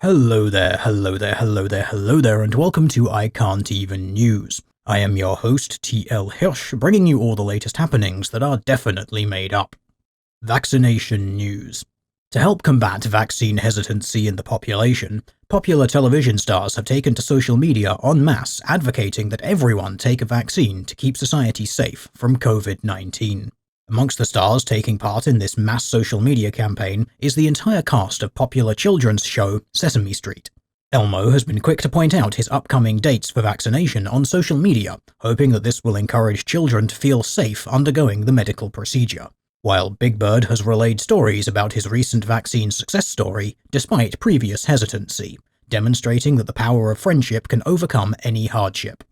Hello there, hello there, hello there, hello there, and welcome to I Can't Even News. I am your host, TL Hirsch, bringing you all the latest happenings that are definitely made up. Vaccination news. To help combat vaccine hesitancy in the population, popular television stars have taken to social media en masse advocating that everyone take a vaccine to keep society safe from COVID-19. Amongst the stars taking part in this mass social media campaign is the entire cast of popular children's show Sesame Street. Elmo has been quick to point out his upcoming dates for vaccination on social media, hoping that this will encourage children to feel safe undergoing the medical procedure, while Big Bird has relayed stories about his recent vaccine success story despite previous hesitancy, demonstrating that the power of friendship can overcome any hardship.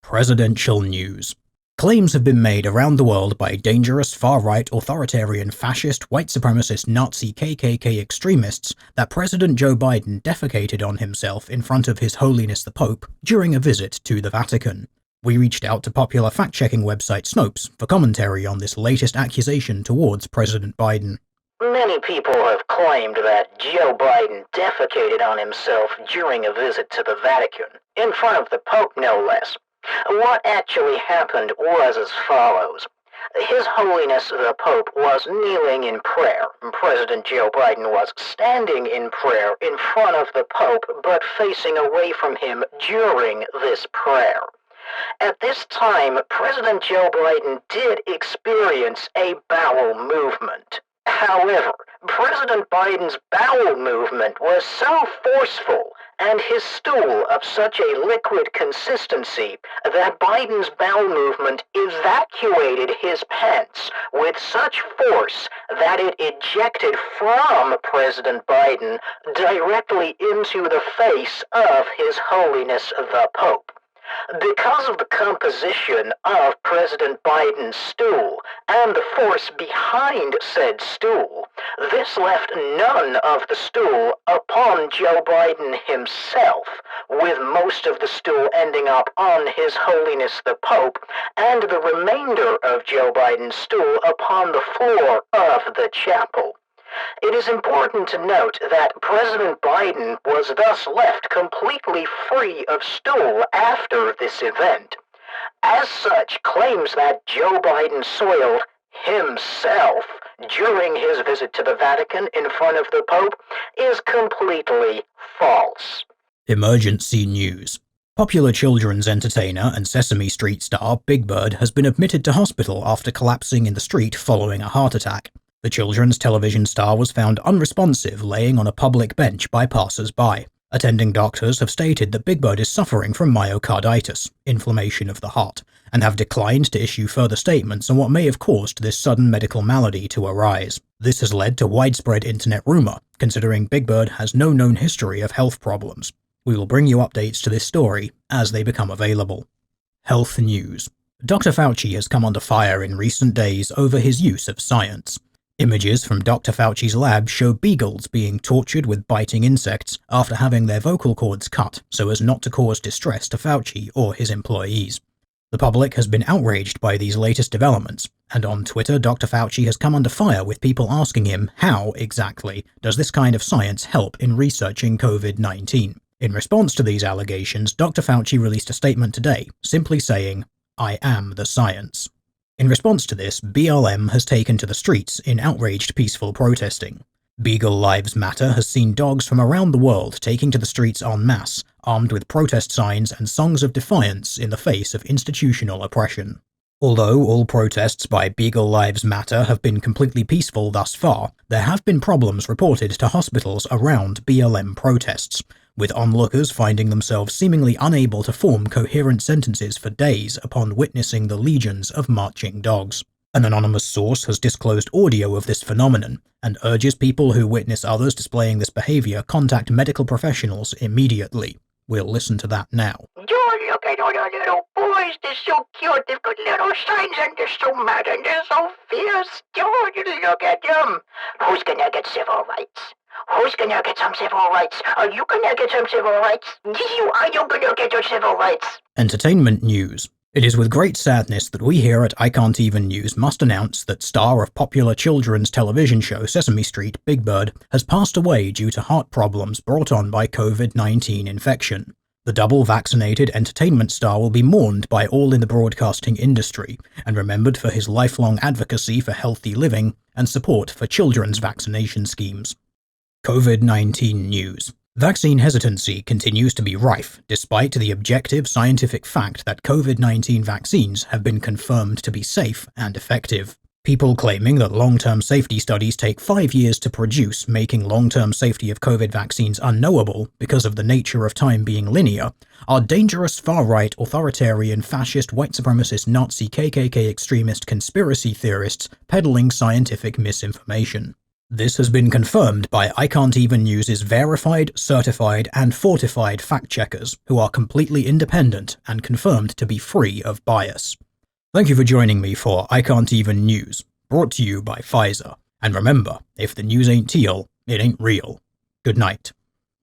Presidential news. Claims have been made around the world by dangerous far-right authoritarian fascist white supremacist Nazi KKK extremists that President Joe Biden defecated on himself in front of His Holiness the Pope during a visit to the Vatican. We reached out to popular fact-checking website Snopes for commentary on this latest accusation towards President Biden. Many people have claimed that Joe Biden defecated on himself during a visit to the Vatican, in front of the Pope no less. What actually happened was as follows. His Holiness the Pope was kneeling in prayer. President Joe Biden was standing in prayer in front of the Pope, but facing away from him during this prayer. At this time, President Joe Biden did experience a bowel movement. However, President Biden's bowel movement was so forceful and his stool of such a liquid consistency that Biden's bowel movement evacuated his pants with such force that it ejected from President Biden directly into the face of His Holiness the Pope. Because of the composition of President Biden's stool and the force behind said stool, this left none of the stool upon Joe Biden himself, with most of the stool ending up on His Holiness the Pope, and the remainder of Joe Biden's stool upon the floor of the chapel. It is important to note that President Biden was thus left completely free of stool after this event. As such, claims that Joe Biden soiled himself during his visit to the Vatican in front of the Pope is completely false. Emergency news. Popular children's entertainer and Sesame Street star Big Bird has been admitted to hospital after collapsing in the street following a heart attack. The children's television star was found unresponsive laying on a public bench by passers-by. Attending doctors have stated that Big Bird is suffering from myocarditis, inflammation of the heart, and have declined to issue further statements on what may have caused this sudden medical malady to arise. This has led to widespread internet rumor, considering Big Bird has no known history of health problems. We will bring you updates to this story as they become available. Health news. Dr. Fauci has come under fire in recent days over his use of science. Images from Dr. Fauci's lab show beagles being tortured with biting insects after having their vocal cords cut so as not to cause distress to Fauci or his employees. The public has been outraged by these latest developments, and on Twitter Dr. Fauci has come under fire with people asking him how, exactly, does this kind of science help in researching COVID-19. In response to these allegations, Dr. Fauci released a statement today, simply saying, "I am the science." In response to this, BLM has taken to the streets in outraged peaceful protesting. Beagle Lives Matter has seen dogs from around the world taking to the streets en masse, armed with protest signs and songs of defiance in the face of institutional oppression. Although all protests by Beagle Lives Matter have been completely peaceful thus far, there have been problems reported to hospitals around BLM protests, with onlookers finding themselves seemingly unable to form coherent sentences for days upon witnessing the legions of marching dogs. An anonymous source has disclosed audio of this phenomenon, and urges people who witness others displaying this behavior contact medical professionals immediately. We'll listen to that now. Oh, look at all the little boys, they're so cute, they've got little signs and they're so mad and they're so fierce. Oh, look at them. Who's gonna get civil rights? Who's gonna get some civil rights? Are you gonna get some civil rights? Are you gonna get your civil rights? Entertainment news. It is with great sadness that we here at I Can't Even News must announce that star of popular children's television show Sesame Street, Big Bird, has passed away due to heart problems brought on by COVID-19 infection. The double-vaccinated entertainment star will be mourned by all in the broadcasting industry and remembered for his lifelong advocacy for healthy living and support for children's vaccination schemes. COVID-19 news. Vaccine hesitancy continues to be rife, despite the objective scientific fact that COVID-19 vaccines have been confirmed to be safe and effective. People claiming that long-term safety studies take 5 years to produce, making long-term safety of COVID vaccines unknowable because of the nature of time being linear, are dangerous far-right, authoritarian, fascist, white supremacist, Nazi, KKK extremist conspiracy theorists peddling scientific misinformation. This has been confirmed by I Can't Even News's verified, certified, and fortified fact-checkers, who are completely independent and confirmed to be free of bias. Thank you for joining me for I Can't Even News, brought to you by Pfizer. And remember, if the news ain't teal, it ain't real. Good night.